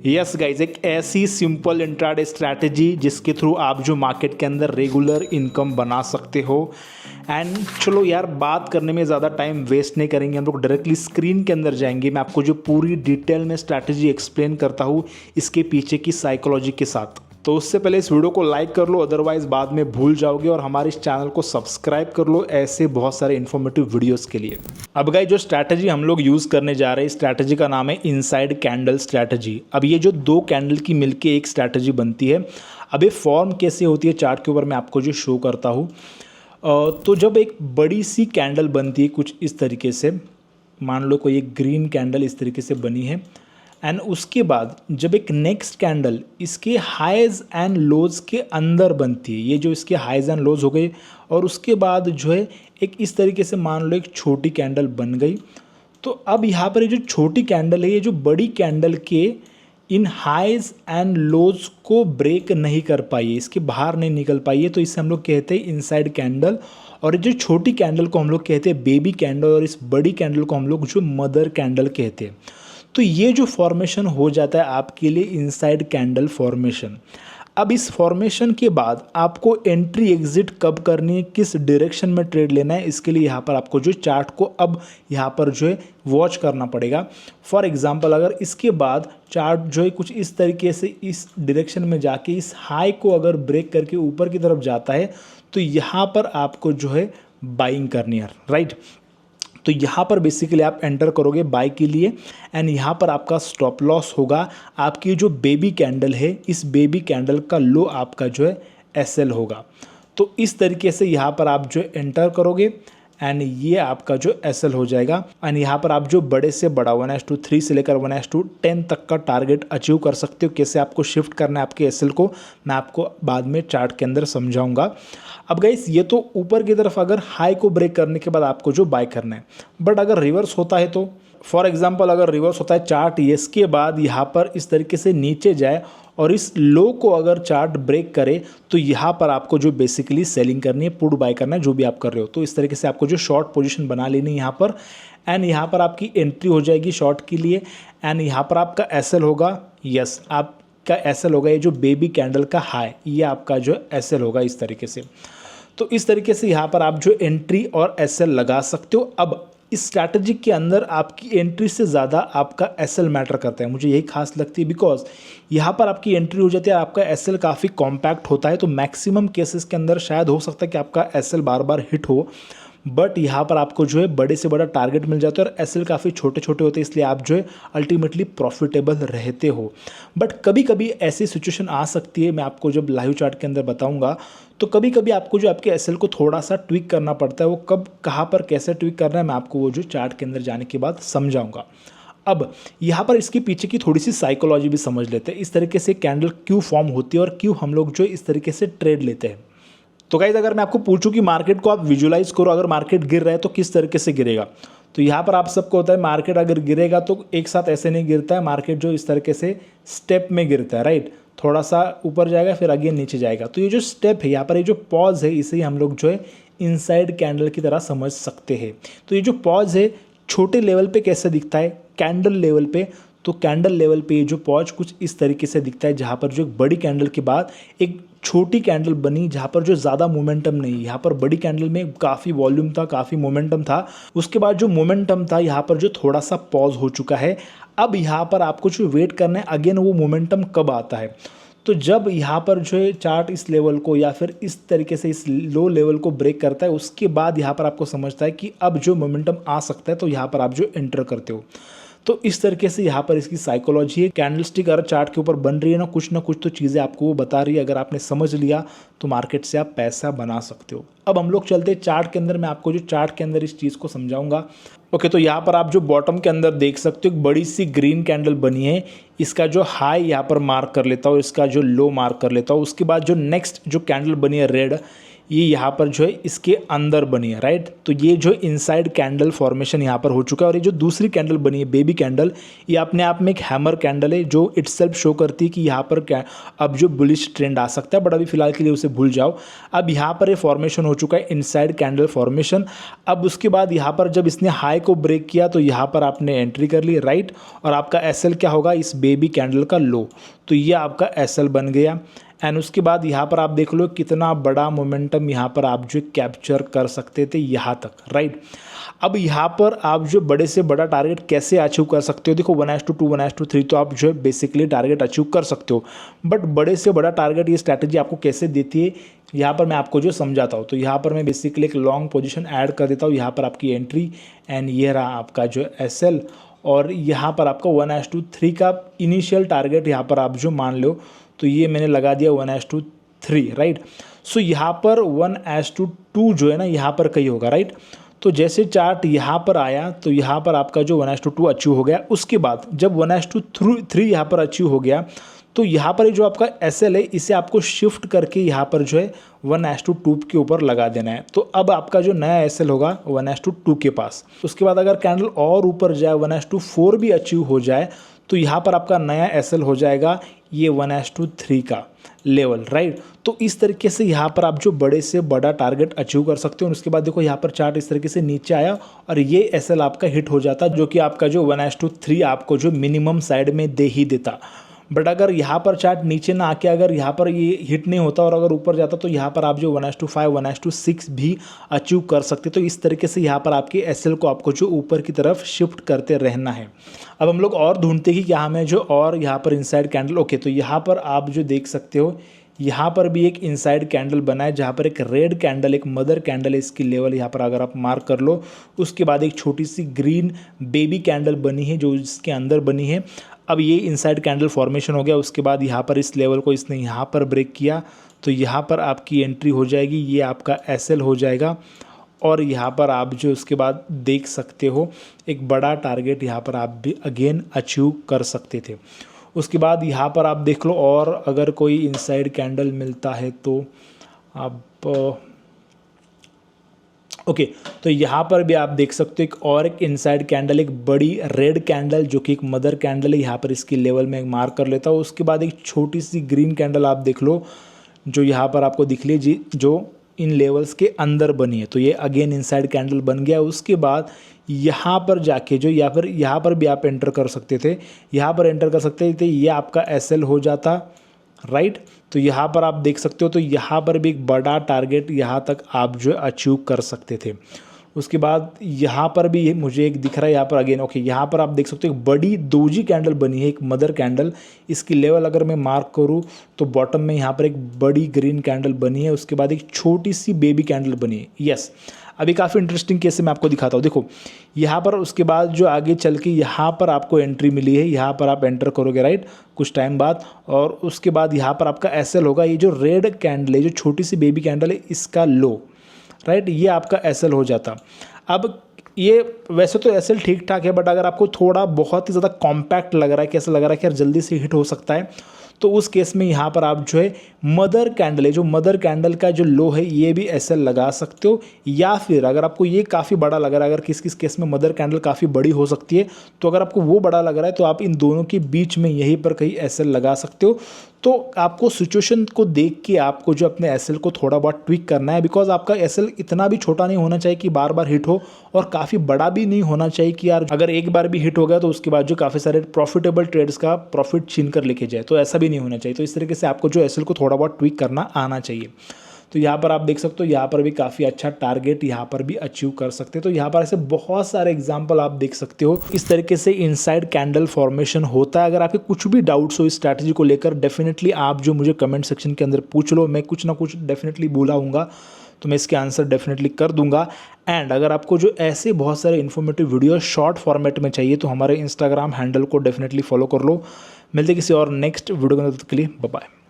Yes guys, एक ऐसी simple intraday strategy जिसके थ्रू आप जो मार्केट के अंदर रेगुलर इनकम बना सकते हो। एंड चलो यार, बात करने में ज़्यादा टाइम वेस्ट नहीं करेंगे, हम लोग डायरेक्टली स्क्रीन के अंदर जाएंगे। मैं आपको जो पूरी डिटेल में स्ट्रैटेजी एक्सप्लेन करता हूँ इसके पीछे की साइकोलॉजी के साथ। तो उससे पहले इस वीडियो को लाइक कर लो, अदरवाइज बाद में भूल जाओगे, और हमारे इस चैनल को सब्सक्राइब कर लो ऐसे बहुत सारे इन्फॉर्मेटिव वीडियोस के लिए। अब गाइस, जो स्ट्रैटेजी हम लोग यूज़ करने जा रहे हैं, स्ट्रैटेजी का नाम है इनसाइड कैंडल स्ट्रैटेजी। अब ये जो दो कैंडल की मिलके एक स्ट्रैटेजी बनती है। अब ये फॉर्म कैसे होती है चार्ट के ऊपर मैं आपको जो शो करता हूँ। तो जब एक बड़ी सी कैंडल बनती है कुछ इस तरीके से, मान लो कोई एक ग्रीन कैंडल इस तरीके से बनी है, एंड उसके बाद जब एक नेक्स्ट कैंडल इसके हाइज एंड लोज के अंदर बनती है, ये जो इसके हाइज एंड लोज हो गए, और उसके बाद जो है एक इस तरीके से मान लो एक छोटी कैंडल बन गई। तो अब यहाँ पर ये जो छोटी कैंडल है, ये जो बड़ी कैंडल के इन हाइज एंड लोज को ब्रेक नहीं कर पाई है, इसके बाहर नहीं निकल पाई है, तो इसे हम लोग कहते हैं इनसाइड कैंडल। और जो छोटी कैंडल को हम लोग कहते हैं बेबी कैंडल, और इस बड़ी कैंडल को हम लोग जो मदर कैंडल कहते हैं। तो ये जो फॉर्मेशन हो जाता है आपके लिए इनसाइड कैंडल फॉर्मेशन। अब इस फॉर्मेशन के बाद आपको एंट्री एग्जिट कब करनी है, किस डायरेक्शन में ट्रेड लेना है, इसके लिए यहाँ पर आपको जो चार्ट को अब यहाँ पर जो है वॉच करना पड़ेगा। फॉर एग्जांपल, अगर इसके बाद चार्ट जो है कुछ इस तरीके से इस डायरेक्शन में जाके इस हाई को अगर ब्रेक करके ऊपर की तरफ जाता है, तो यहाँ पर आपको जो है बाइंग करनी है, राइट। तो यहाँ पर बेसिकली आप एंटर करोगे बाय के लिए, एंड यहाँ पर आपका स्टॉप लॉस होगा। आपकी जो बेबी कैंडल है, इस बेबी कैंडल का लो आपका जो है एसएल होगा। तो इस तरीके से यहाँ पर आप जो एंटर करोगे, एंड ये आपका जो एसएल हो जाएगा। एंड यहाँ पर आप जो बड़े से बड़ा 1:3 से लेकर 1:10 तक का टारगेट अचीव कर सकते हो। कैसे आपको शिफ्ट करना है आपके एसएल को, मैं आपको बाद में चार्ट के अंदर समझाऊंगा। अब गाइस, ये तो ऊपर की तरफ अगर हाई को ब्रेक करने के बाद आपको जो बाय करना है, बट अगर रिवर्स होता है तो फॉर एग्जांपल अगर रिवर्स होता है चार्ट इसके बाद यहाँ पर इस तरीके से नीचे जाए और इस लो को अगर चार्ट ब्रेक करे, तो यहाँ पर आपको जो बेसिकली सेलिंग करनी है, पुट बाय करना है, जो भी आप कर रहे हो। तो इस तरीके से आपको जो शॉर्ट पोजीशन बना लेनी है यहाँ पर, एंड यहाँ पर आपकी एंट्री हो जाएगी शॉर्ट के लिए। एंड यहाँ पर आपका एसएल होगा, यस आपका एसएल होगा, ये जो बेबी कैंडल का हाई, ये आपका जो एसएल होगा इस तरीके से। तो इस तरीके से यहाँ पर आप जो एंट्री और एसएल लगा सकते हो। अब इस स्ट्रैटेजी के अंदर आपकी एंट्री से ज़्यादा आपका एसएल मैटर करता है, मुझे यही खास लगती है, बिकॉज यहाँ पर आपकी एंट्री हो जाती है, आपका एसएल काफ़ी कॉम्पैक्ट होता है। तो मैक्सिमम केसेस के अंदर शायद हो सकता है कि आपका एसएल बार बार हिट हो, बट यहाँ पर आपको जो है बड़े से बड़ा टारगेट मिल जाता है, और एसएल काफ़ी छोटे छोटे होते हैं, इसलिए आप जो है अल्टीमेटली प्रॉफिटेबल रहते हो। बट कभी कभी ऐसी सिचुएशन आ सकती है, मैं आपको जब लाइव चार्ट के अंदर बताऊंगा, तो कभी कभी आपको जो आपके एसएल को थोड़ा सा ट्विक करना पड़ता है। वो कब, कहाँ पर, कैसे ट्विक करना है, मैं आपको वो जो चार्ट के अंदर जाने के बाद समझाऊंगा। अब यहाँ पर इसके पीछे की थोड़ी सी साइकोलॉजी भी समझ लेते हैं, इस तरीके से कैंडल क्यों फॉर्म होती है और क्यों हम लोग जो इस तरीके से ट्रेड लेते हैं। तो गाइस, अगर मैं आपको पूछूं कि मार्केट को आप विजुलाइज करो, अगर मार्केट गिर रहा है तो किस तरीके से गिरेगा, तो यहाँ पर आप सबको होता है मार्केट अगर गिरेगा तो एक साथ ऐसे नहीं गिरता है, मार्केट जो इस तरीके से स्टेप में गिरता है, राइट। थोड़ा सा ऊपर जाएगा फिर अगेन नीचे जाएगा। तो ये जो स्टेप है यहाँ पर, ये जो पॉज है, इसे हम लोग जो है इनसाइड कैंडल की तरह समझ सकते हैं। तो ये जो पॉज है छोटे लेवल पे कैसे दिखता है, कैंडल लेवल पे, तो कैंडल लेवल पे ये जो पॉज कुछ इस तरीके से दिखता है, जहाँ पर जो एक बड़ी कैंडल के बाद एक छोटी कैंडल बनी, जहाँ पर जो ज़्यादा मोमेंटम नहीं, यहाँ पर बड़ी कैंडल में काफ़ी वॉल्यूम था, काफ़ी मोमेंटम था, उसके बाद जो मोमेंटम था यहाँ पर जो थोड़ा सा पॉज हो चुका है। अब यहाँ पर आपको जो वेट करना है अगेन वो मोमेंटम कब आता है, तो जब यहाँ पर जो है चार्ट इस लेवल को या फिर इस तरीके से इस लो लेवल को ब्रेक करता है, उसके बाद यहाँ पर आपको समझता है कि अब जो मोमेंटम आ सकता है, तो यहाँ पर आप जो एंटर करते हो। तो इस तरीके से यहाँ पर इसकी साइकोलॉजी है। कैंडलस्टिक अगर चार्ट के ऊपर बन रही है ना, कुछ तो चीज़ें आपको वो बता रही है, अगर आपने समझ लिया तो मार्केट से आप पैसा बना सकते हो। अब हम लोग चलते हैं चार्ट के अंदर, मैं आपको जो चार्ट के अंदर इस चीज़ को समझाऊंगा। ओके, तो यहाँ पर आप जो बॉटम के अंदर देख सकते हो एक बड़ी सी ग्रीन कैंडल बनी है, इसका जो हाई यहाँ पर मार्क कर लेता हूँ, इसका जो लो मार्क कर लेता हूँ। उसके बाद जो नेक्स्ट जो कैंडल बनी है रेड, ये यहाँ पर जो है इसके अंदर बनी है, राइट। तो ये जो इनसाइड कैंडल फॉर्मेशन यहाँ पर हो चुका है। और ये जो दूसरी कैंडल बनी है बेबी कैंडल, ये अपने आप में एक हैमर कैंडल है जो इटसेल्फ शो करती है कि यहाँ पर क्या अब जो बुलिश ट्रेंड आ सकता है, बट अभी फिलहाल के लिए उसे भूल जाओ। अब यहाँ पर ये फॉर्मेशन हो चुका है इनसाइड कैंडल फॉर्मेशन। अब उसके बाद यहाँ पर जब इसने हाई को ब्रेक किया तो यहाँ पर आपने एंट्री कर ली, राइट। और आपका एसएल क्या होगा इस बेबी कैंडल का लो, तो ये आपका एसएल बन गया। एंड उसके बाद यहाँ पर आप देख लो कितना बड़ा मोमेंटम यहाँ पर आप जो कैप्चर कर सकते थे यहाँ तक, राइट। अब यहाँ पर आप जो बड़े से बड़ा टारगेट कैसे अचीव कर सकते हो, देखो 1:2 1:3 तो आप जो है बेसिकली टारगेट अचीव कर सकते हो, बट बड़े से बड़ा टारगेट ये स्ट्रैटेजी आपको कैसे देती है यहाँ पर मैं आपको जो समझाता हूँ। तो यहाँ पर मैं बेसिकली एक लॉन्ग पोजीशन ऐड कर देता हूँ, यहाँ पर आपकी एंट्री एंड ये रहा आपका जो एसएल। और यहाँ पर आपका 1:3 का इनिशियल टारगेट यहाँ पर आप जो मान लो, तो ये मैंने लगा दिया 1:3, राइट। सो यहाँ पर 1:2 जो है ना यहाँ पर कहीं होगा, राइट। तो जैसे चार्ट यहाँ पर आया तो यहाँ पर आपका जो 1:2 अचीव हो गया। उसके बाद जब 1:3 यहाँ पर अचीव हो गया तो यहाँ पर जो आपका एसएल है इसे आपको शिफ्ट करके यहाँ पर जो है 1:2 के ऊपर लगा देना है। तो अब आपका जो नया एसएल होगा 1:2 के पास। उसके बाद अगर कैंडल और ऊपर जाए 1:4 भी अचीव हो जाए तो यहाँ पर आपका नया एसएल हो जाएगा ये 1:3 का लेवल, राइट। तो इस तरीके से यहाँ पर आप जो बड़े से बड़ा टारगेट अचीव कर सकते हो। उसके बाद देखो यहाँ पर चार्ट इस तरीके से नीचे आया और ये एसएल आपका हिट हो जाता, जो कि आपका जो 1:3 आपको जो मिनिमम साइड में दे ही देता। बट अगर यहाँ पर चार्ट नीचे ना आके अगर यहाँ पर ये हिट नहीं होता और अगर ऊपर जाता तो यहाँ पर आप जो 1:5 1:6 भी अचीव कर सकते। तो इस तरीके से यहाँ पर आपके एसएल को आपको जो ऊपर की तरफ शिफ्ट करते रहना है। अब हम लोग और ढूंढते हैं कि क्या हमें जो और यहाँ पर इनसाइड कैंडल, ओके। तो यहाँ पर आप जो देख सकते हो यहाँ पर भी एक इनसाइड कैंडल बना है जहाँ पर एक रेड कैंडल, एक मदर कैंडल है, इसकी लेवल यहाँ पर अगर आप मार्क कर लो। उसके बाद एक छोटी सी ग्रीन बेबी कैंडल बनी है जो इसके अंदर बनी है। अब ये इनसाइड कैंडल फॉर्मेशन हो गया। उसके बाद यहाँ पर इस लेवल को इसने यहाँ पर ब्रेक किया तो यहाँ पर आपकी एंट्री हो जाएगी, ये आपका एसएल हो जाएगा। और यहाँ पर आप जो उसके बाद देख सकते हो एक बड़ा टारगेट यहाँ पर आप भी अगेन अचीव कर सकते थे। उसके बाद यहाँ पर आप देख लो और अगर कोई इनसाइड कैंडल मिलता है तो आप ओके। तो यहाँ पर भी आप देख सकते हो एक इनसाइड कैंडल, एक बड़ी रेड कैंडल जो कि एक मदर कैंडल है, यहाँ पर इसकी लेवल में मार्क कर लेता हूँ। उसके बाद एक छोटी सी ग्रीन कैंडल आप देख लो जो यहाँ पर आपको दिख लीजिए जो इन लेवल्स के अंदर बनी है। तो ये अगेन इनसाइड कैंडल बन गया। उसके बाद यहाँ पर जाके जो यहाँ पर भी आप एंटर कर सकते थे, यहाँ पर एंटर कर सकते थे, ये आपका एसएल हो जाता, राइट। तो यहाँ पर आप देख सकते हो तो यहाँ पर भी एक बड़ा टारगेट यहाँ तक आप जो अचीव कर सकते थे। उसके बाद यहाँ पर भी मुझे एक दिख रहा है यहाँ पर अगेन, ओके। यहाँ पर आप देख सकते हो एक बड़ी दोजी कैंडल बनी है, एक मदर कैंडल। इसकी लेवल अगर मैं मार्क करूँ तो बॉटम में यहाँ पर एक बड़ी ग्रीन कैंडल बनी है। उसके बाद एक छोटी सी बेबी कैंडल बनी है, यस। अभी काफ़ी इंटरेस्टिंग केस मैं आपको दिखाता हूँ। देखो यहाँ पर उसके बाद जो आगे चल के यहाँ पर आपको एंट्री मिली है, यहाँ पर आप एंटर करोगे, राइट, कुछ टाइम बाद। और उसके बाद यहाँ पर आपका एसएल होगा, ये जो रेड कैंडल है, जो छोटी सी बेबी कैंडल है, इसका लो, राइट, ये आपका एसएल हो जाता। अब ये वैसे तो एसएल ठीक ठाक है, बट अगर आपको थोड़ा बहुत ही ज़्यादा कॉम्पैक्ट लग रहा है कि ऐसा लग रहा है कि यार जल्दी से हिट हो सकता है, तो उस केस में यहाँ पर आप जो है मदर कैंडल है, जो मदर कैंडल का जो लो है ये भी एसएल लगा सकते हो। या फिर अगर आपको ये काफ़ी बड़ा लग रहा है, अगर किस किस केस में मदर कैंडल काफ़ी बड़ी हो सकती है, तो अगर आपको वो बड़ा लग रहा है तो आप इन दोनों के बीच में यहीं पर कहीं एसएल लगा सकते हो। तो आपको सिचुएशन को देख के आपको जो अपने एसएल को थोड़ा बहुत ट्विक करना है, बिकॉज आपका एसएल इतना भी छोटा नहीं होना चाहिए कि बार बार हिट हो, और काफ़ी बड़ा भी नहीं होना चाहिए कि यार अगर एक बार भी हिट हो गया तो उसके बाद जो काफ़ी सारे प्रॉफिटेबल ट्रेड्स का प्रॉफिट छीन कर लेके जाए, तो ऐसा भी नहीं होना चाहिए। तो इस तरीके से आपको जो एसएल को थोड़ा बहुत ट्विक करना आना चाहिए। तो यहाँ पर आप देख सकते हो यहाँ पर भी काफ़ी अच्छा टारगेट यहाँ पर भी अचीव कर सकते हैं। तो यहाँ पर ऐसे बहुत सारे एग्जांपल आप देख सकते हो। इस तरीके से इनसाइड कैंडल फॉर्मेशन होता है। अगर आपके कुछ भी डाउट्स हो इस स्ट्रैटेजी को लेकर, डेफिनेटली आप जो मुझे कमेंट सेक्शन के अंदर पूछ लो, मैं कुछ ना कुछ डेफिनेटली बोला हूँगा, तो मैं इसके आंसर डेफिनेटली कर दूंगा। एंड अगर आपको जो ऐसे बहुत सारे इन्फॉर्मेटिव वीडियो शॉर्ट फॉर्मेट में चाहिए तो हमारे इंस्टाग्राम हैंडल को डेफिनेटली फॉलो कर लो। मिलते किसी और नेक्स्ट वीडियो के लिए, बाय बाय।